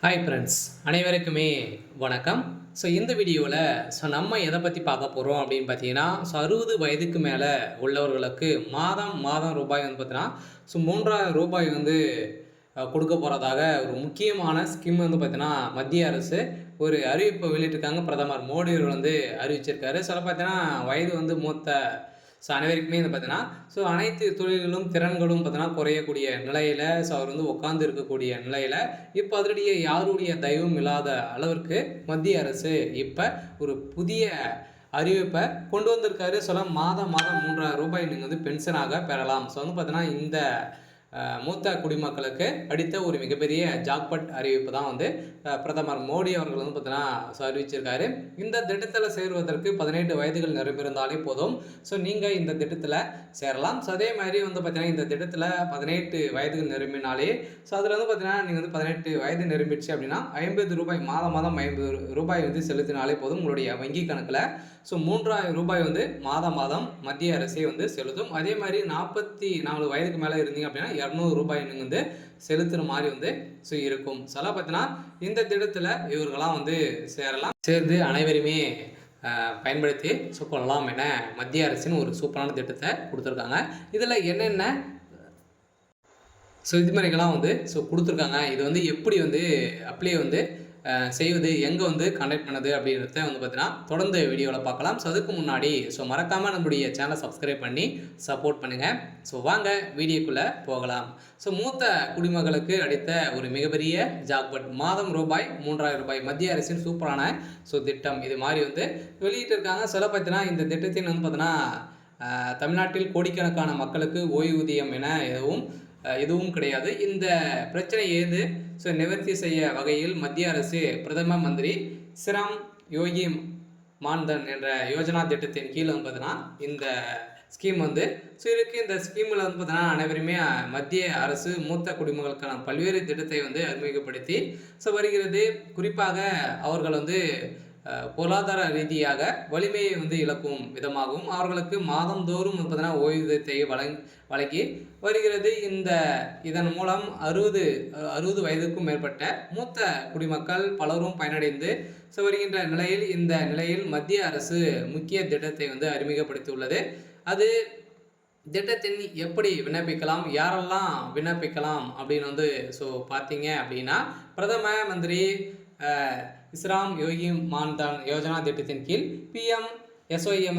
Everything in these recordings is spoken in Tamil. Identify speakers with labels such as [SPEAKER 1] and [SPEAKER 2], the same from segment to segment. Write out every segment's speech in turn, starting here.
[SPEAKER 1] ஹாய் ஃப்ரெண்ட்ஸ், அனைவருக்குமே வணக்கம். இந்த வீடியோவில் நம்ம எதை பற்றி பார்க்க போகிறோம் அப்படின்னு பார்த்தீங்கன்னா, 60 வயதுக்கு மேலே உள்ளவர்களுக்கு மாதம் மாதம் ரூபாய் வந்து பார்த்தீங்கன்னா, ரூ. 3000 வந்து கொடுக்க போகிறதாக ஒரு முக்கியமான ஸ்கீம் வந்து பார்த்தீங்கன்னா, மத்திய அரசு ஒரு அறிவிப்பை வெளியிட்டிருக்காங்க. பிரதமர் மோடி அவர்கள் வந்து அறிவிச்சிருக்காரு. பார்த்தீங்கன்னா, வயது வந்து மூத்த அனைவருக்குமே வந்து பார்த்தீங்கன்னா, அனைத்து தொழில்களும், திறன்களும் பார்த்தீங்கன்னா குறையக்கூடிய நிலையில, அவர் வந்து உட்கார்ந்து இருக்கக்கூடிய நிலையில, இப்ப அதிரடியே யாருடைய தயவும் இல்லாத அளவிற்கு மத்திய அரசு இப்ப ஒரு புதிய அறிவிப்ப கொண்டு வந்திருக்காரு. மாதம் மாதம் ரூ. 3000 நீங்க வந்து பென்ஷனாக பெறலாம். வந்து பார்த்தீங்கன்னா, இந்த மூத்த குடிமக்களுக்கு அடித்த ஒரு மிகப்பெரிய ஜாக்பாட் அறிவிப்பு தான் வந்து பிரதமர் மோடி அவர்கள் வந்து பார்த்தீங்கன்னா அறிவிச்சிருக்காரு. இந்த திட்டத்தில் சேருவதற்கு 18 வயதுகள் நிரம்பியிருந்தாலே போதும். நீங்கள் இந்த திட்டத்தில் சேரலாம். அதே மாதிரி வந்து பார்த்தீங்கன்னா, இந்த திட்டத்தில் 18 வயதுகள் நிரம்பினாலே அதில் வந்து பார்த்தீங்கன்னா, நீங்கள் வந்து 18 வயது நிரம்பிடுச்சு அப்படின்னா ரூ. 50 மாதம் மாதம் ரூபாய் வந்து செலுத்தினாலே போதும். உங்களுடைய வங்கி கணக்கில் ரூபாய் வந்து மாதம் மாதம் மத்திய அரசே வந்து செலுத்தும். அதே மாதிரி 44 வயதுக்கு மேலே இருந்தீங்க அப்படின்னா ரூபாய் நீங்கள் வந்து செலுத்துகிற மாதிரி வந்து இருக்கும். பார்த்தீங்கன்னா, இந்த திட்டத்தில் இவர்களாம் வந்து சேரலாம். சேர்ந்து அனைவருமே பயன்படுத்தி கொள்ளலாம் என மத்திய அரசின் ஒரு சூப்பரான திட்டத்தை கொடுத்துருக்காங்க. இதில் என்னென்ன விதிமுறைகள்லாம் வந்து கொடுத்துருக்காங்க, இது வந்து எப்படி வந்து அப்ளை வந்து செய்வது, எங்கே வந்து கண்டக்ட் பண்ணது அப்படின்றத வந்து பார்த்தீங்கன்னா தொடர்ந்து வீடியோவில் பார்க்கலாம். அதுக்கு முன்னாடி மறக்காமல் நம்முடைய சேனலை சப்ஸ்கிரைப் பண்ணி சப்போர்ட் பண்ணுங்கள். வாங்க வீடியோக்குள்ளே போகலாம். மூத்த குடிமக்களுக்கு அளித்த ஒரு மிகப்பெரிய ஜாக்பாட், மாதம் ரூபாய் 3000 மத்திய அரசின் சூப்பரான திட்டம் இது மாதிரி வந்து வெளியிட்டிருக்காங்க. பார்த்தீங்கன்னா, இந்த திட்டத்தின் வந்து பார்த்தீங்கன்னா தமிழ்நாட்டில் கோடிக்கணக்கான மக்களுக்கு ஓய்வூதியம் என எதுவும் கிடையாது. இந்த பிரச்சனை ஏது நிவர்த்தி செய்ய வகையில் மத்திய அரசு பிரதம மந்திரி சிரம் யோகி மான்தன் என்ற யோஜனா திட்டத்தின் கீழ் வந்து பார்த்தீங்கன்னா இந்த ஸ்கீம் வந்து இருக்கு. இந்த ஸ்கீமில் வந்து பார்த்தீங்கன்னா அனைவருமே மத்திய அரசு மூத்த குடிமக்களுக்கான பல்வேறு திட்டத்தை வந்து அறிமுகப்படுத்தி வருகிறது. குறிப்பாக அவர்கள் வந்து பொருளாதார ரீதியாக வலிமையை வந்து இழக்கும் விதமாகவும் அவர்களுக்கு மாதந்தோறும் பார்த்தீங்கன்னா ஓய்வூதியத்தை வழங்கி வருகிறது. இதன் மூலம் 60 வயதுக்கும் மேற்பட்ட மூத்த குடிமக்கள் பலரும் பயனடைந்து வருகின்ற நிலையில் இந்த நிலையில் மத்திய அரசு முக்கிய திட்டத்தை வந்து அறிமுகப்படுத்தியுள்ளது. அது திட்டத்தின் எப்படி விண்ணப்பிக்கலாம், யாரெல்லாம் விண்ணப்பிக்கலாம் அப்படின்னு வந்து பார்த்தீங்க அப்படின்னா, பிரதம மந்திரி இஸ்ராம் யோகி மான்தான் யோஜனா திட்டத்தின் கீழ் PMSYM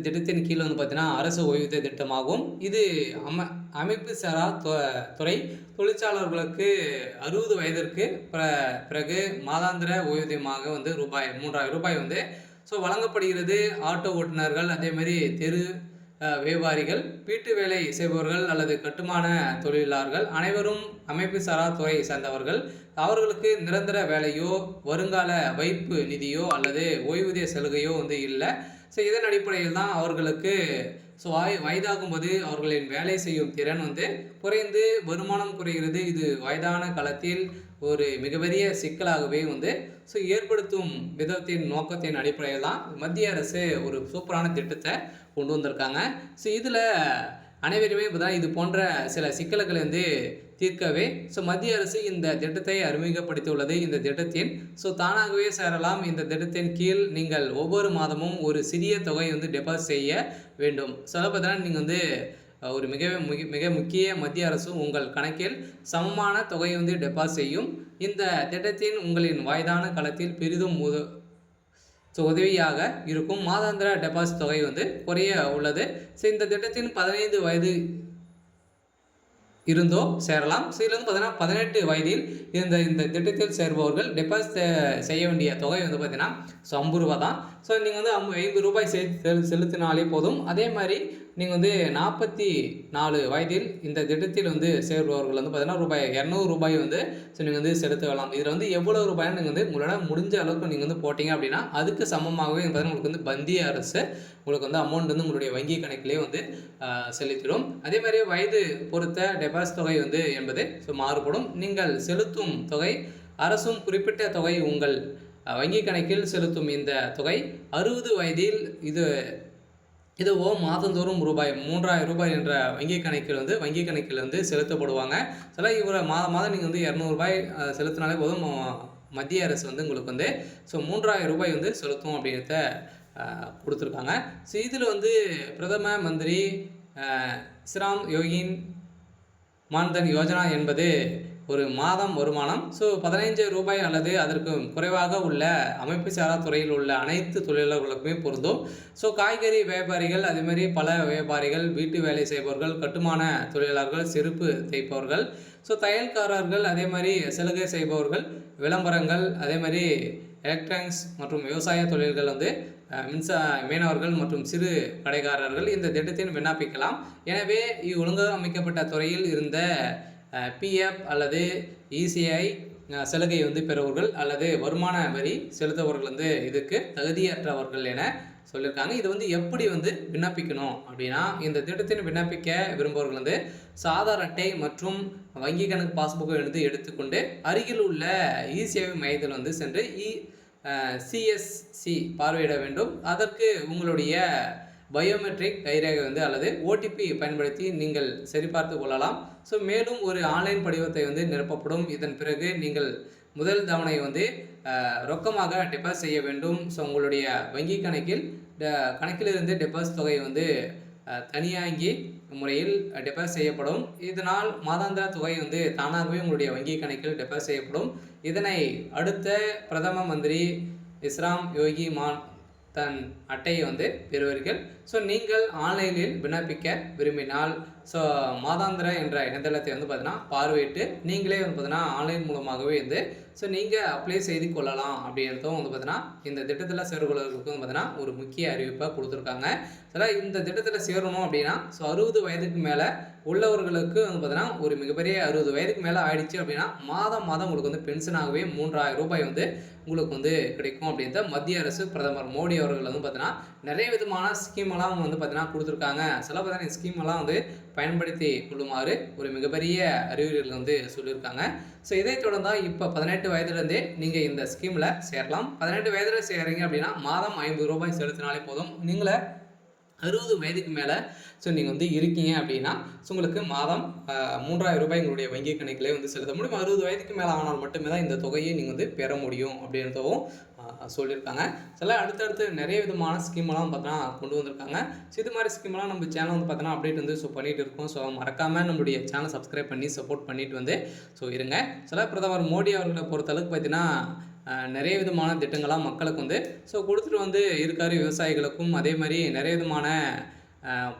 [SPEAKER 1] திட்டத்தின் கீழ் வந்து பார்த்தீங்கன்னா அரசு ஓய்வூதிய திட்டமாகும். இது அமைப்பு சாரா துறை தொழிற்சாலர்களுக்கு 60 வயதிற்கு பிறகு மாதாந்திர ஓய்வூதியமாக வந்து ரூபாய் 3000 வந்து வழங்கப்படுகிறது. ஆட்டோ ஓட்டுநர்கள், அதே மாதிரி தெரு வியாபாரிகள், வீட்டு வேலை செய்பவர்கள் அல்லது கட்டுமான தொழிலாளர்கள் அனைவரும் அமைப்பு சாரா துறையை சேர்ந்தவர்கள். அவர்களுக்கு நிரந்தர வேலையோ, வருங்கால வைப்பு நிதியோ அல்லது ஓய்வூதிய சலுகையோ வந்து இல்லை. இதன் அடிப்படையில் தான் அவர்களுக்கு வயதாகும்போது அவர்களின் வேலை செய்யும் திறன் வந்து குறைந்து வருமானம் குறைகிறது. இது வயதான காலத்தில் ஒரு மிகப்பெரிய சிக்கலாகவே வந்து ஏற்படுத்தும் விதத்தின் நோக்கத்தின் அடிப்படையில் தான் மத்திய அரசு ஒரு சூப்பரான திட்டத்தை கொண்டு வந்திருக்காங்க. இதில் அனைவருமே இப்போதான் இது போன்ற சில சிக்கல்களை வந்து தீர்க்கவே மத்திய அரசு இந்த திட்டத்தை அறிமுகப்படுத்தியுள்ளது. இந்த திட்டத்தின் தானாகவே சேரலாம். இந்த திட்டத்தின் கீழ் நீங்கள் ஒவ்வொரு மாதமும் ஒரு சிறிய தொகை வந்து டெபாசிட் செய்ய வேண்டும். பார்த்தீங்கன்னா, நீங்கள் வந்து ஒரு மிக முக்கிய மத்திய அரசு உங்கள் கணக்கில் சமமான தொகையை வந்து டெபாசிட் செய்யும். இந்த திட்டத்தின் உங்களின் வயதான காலத்தில் பெரிதும் உதவியாக இருக்கும். மாதாந்திர டெபாசிட் தொகை வந்து குறைய உள்ளது. இந்த திட்டத்தின் 15 வயது இருந்தோ சேரலாம். இதில் வந்து பார்த்தீங்கன்னா 18 வயதில் இந்த திட்டத்தில் சேருபவர்கள் டெபாசிட் செய்ய வேண்டிய தொகை வந்து பார்த்தீங்கன்னா ரூ. 50 தான். நீங்கள் வந்து ரூபாய் செலுத்தினாலே போதும். அதே மாதிரி நீங்கள் வந்து 44 வயதில் இந்த திட்டத்தில் வந்து சேருபவர்கள் வந்து பார்த்தீங்கன்னா ரூபாய் 200 வந்து நீங்கள் வந்து செலுத்தலாம். இதில் வந்து எவ்வளோ ரூபாய்னு நீங்கள் வந்து உங்களால் முடிஞ்ச அளவுக்கு நீங்கள் வந்து போட்டிங்க அப்படின்னா அதுக்கு சமமாகவே பார்த்தீங்கன்னா உங்களுக்கு வந்து மத்திய அரசு உங்களுக்கு வந்து அமௌண்ட் வந்து உங்களுடைய வங்கி கணக்கிலே வந்து செலுத்திடும். அதே மாதிரி வயது பொறுத்த டெபாசிட் தொகை வந்து என்பது மாறுபடும். நீங்கள் செலுத்தும் தொகை அரசும் குறிப்பிட்ட தொகை உங்கள் வங்கி கணக்கில் செலுத்தும். இந்த தொகை 60 வயதில் இதுவோ மாதந்தோறும் ரூபாய் 3000 என்ற வங்கி கணக்கில் வந்து செலுத்தப்படுவாங்க. சில இவர மாதம் நீங்கள் வந்து ரூ. 200 செலுத்தினாலே போதும். மத்திய அரசு வந்து உங்களுக்கு வந்து ரூ. 3000 வந்து செலுத்தும் அப்படின்றத குடுத்துருக்காங்க. ஸோ இதில வந்து பிரதம மந்திரி ஸ்ராம் யோகின் மான்தன் யோஜனா என்பது ஒரு மாதம் வருமானம். ஸோ ரூ. 15 அல்லது அதற்கு குறைவாக உள்ள அமைப்பு சாரா துறையில் உள்ள அனைத்து தொழிலாளர்களுக்குமே பொருந்தும். ஸோ காய்கறி வியாபாரிகள், அதேமாரி பல வியாபாரிகள், வீட்டு வேலை செய்பவர்கள், கட்டுமான தொழிலாளர்கள், செருப்பு தைப்பவர்கள், ஸோ தையல்காரர்கள், அதேமாதிரி சலுகை செய்பவர்கள், விளம்பரங்கள், அதேமாதிரி எலக்ட்ரானிக்ஸ் மற்றும் விவசாய தொழில்கள் வந்து மீனவர்கள் மற்றும் சிறு கடைக்காரர்கள் இந்த திட்டத்தில் விண்ணப்பிக்கலாம். எனவே ஒழுங்கமைக்கப்பட்ட துறையில் இருந்த பிஎஃப் அல்லது இசிஐ சலுகை வந்து பெறுவர்கள் அல்லது வருமான வரி செலுத்துபவர்கள் வந்து இதுக்கு தகுதியற்றவர்கள் என சொல்லியிருக்காங்க. இது வந்து எப்படி வந்து விண்ணப்பிக்கணும் அப்படின்னா, இந்த திட்டத்தில் விண்ணப்பிக்க விரும்புபவர்கள் வந்து ஆதார் அட்டை மற்றும் வங்கி கணக்கு பாஸ்புக்கை எடுத்துக்கொண்டு அருகில் உள்ள இசேவை மையத்தில் வந்து சென்று சிஎஸ்சி பார்வையிட வேண்டும். அதற்கு உங்களுடைய பயோமெட்ரிக் கைரேகை வந்து அல்லது ஓடிபி பயன்படுத்தி நீங்கள் சரிபார்த்து கொள்ளலாம். ஸோ மேலும் ஒரு ஆன்லைன் படிவத்தை வந்து நிரப்பப்படும். இதன் பிறகு நீங்கள் முதல் தவணை வந்து ரொக்கமாக டெபாசிட் செய்ய வேண்டும். ஸோ உங்களுடைய வங்கி கணக்கிலிருந்து டெபாசிட் தொகை வந்து தனியாங்கி முறையில் டெபாசிட் செய்யப்படும். இதனால் மாதாந்திர தொகை வந்து தானாகவே உங்களுடைய வங்கி கணக்கில் டெபாசிட் செய்யப்படும். இதனை அடுத்த பிரதம மந்திரி ஸ்ராம் யோகி மான் தன் அட்டையை வந்து பெறுவீர்கள். ஸோ நீங்கள் ஆன்லைனில் விண்ணப்பிக்க விரும்பினால் மாதாந்திர என்ற இணையதளத்தை வந்து பார்த்தீங்கன்னா பார்வையிட்டு நீங்களே வந்து பார்த்தீங்கன்னா ஆன்லைன் மூலமாகவே வந்து நீங்கள் அப்ளை செய்து கொள்ளலாம் அப்படின்றதும் வந்து பார்த்தீங்கன்னா இந்த திட்டத்தில் சேர்வர்களுக்கு வந்து பார்த்தீங்கன்னா ஒரு முக்கிய அறிவிப்பை கொடுத்துருக்காங்க. இந்த திட்டத்தில் சேரணும் அப்படின்னா 60 வயதுக்கு மேலே உள்ளவர்களுக்கு வந்து பார்த்தீங்கன்னா ஒரு மிகப்பெரிய 60 வயதுக்கு மேலே ஆயிடுச்சு அப்படின்னா மாதம் உங்களுக்கு வந்து பென்ஷனாகவே ரூ. 3000 வந்து உங்களுக்கு வந்து கிடைக்கும் அப்படின்ற மத்திய அரசு பிரதமர் மோடி அவர்கள் வந்து பார்த்தீங்கன்னா நிறைய விதமான ஸ்கீமெல்லாம் வந்து பார்த்தீங்கன்னா கொடுத்துருக்காங்க. பார்த்தீங்கன்னா ஸ்கீமெல்லாம் வந்து பயன்படுத்தி கொள்ளுமாறு ஒரு மிகப்பெரிய அறிவுரைகள் வந்து சொல்லியிருக்காங்க. ஸோ இதை தொடர்ந்தா இப்போ 18 வயதுலேருந்தே நீங்கள் இந்த ஸ்கீமில் சேரலாம். 18 வயதில் சேர்றீங்க அப்படின்னா மாதம் ரூ. 50 செலுத்தினாலே போதும். நீங்களே 60 வயதுக்கு மேலே நீங்கள் வந்து இருக்கீங்க அப்படின்னா உங்களுக்கு மாதம் ரூ. 3000 உங்களுடைய வங்கி கணக்கிலே வந்து செலுத்த முடியும். 60 வயதுக்கு மேலே ஆனால் மட்டுமே தான் இந்த தொகையை நீங்கள் வந்து பெற முடியும் அப்படின்றதும் சொல்லியிருக்காங்க. அடுத்தடுத்து நிறைய விதமான ஸ்கீமெல்லாம் பார்த்தோன்னா கொண்டு வந்திருக்காங்க. இது மாதிரி ஸ்கீமெல்லாம் நம்ம சேனல் வந்து பார்த்தோன்னா அப்டேட் வந்து பண்ணிகிட்டு இருக்கோம். மறக்காமல் நம்மளுடைய சேனல் சப்ஸ்கிரைப் பண்ணி சப்போர்ட் பண்ணிட்டு வந்து இருங்க. பிரதமர் மோடி அவர்களை பொறுத்தளவுக்கு பார்த்தீங்கன்னா நிறைய விதமான திட்டங்களாக மக்களுக்கு வந்து கொடுத்துட்டு வந்து இருக்காரு. விவசாயிகளுக்கும் அதே மாதிரி நிறைய விதமான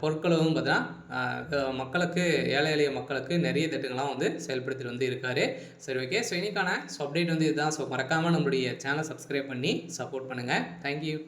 [SPEAKER 1] பொருட்களும் பார்த்தீங்கன்னா மக்களுக்கு ஏழை எளிய மக்களுக்கு நிறைய திட்டங்கள்லாம் வந்து செயல்படுத்திட்டு வந்து இருக்காரு. சரி, ஓகே. இன்னைக்கான அப்டேட் வந்து இதுதான். மறக்காமல் நம்மளுடைய சேனலை சப்ஸ்கிரைப் பண்ணி சப்போர்ட் பண்ணுங்கள். தேங்க்யூ.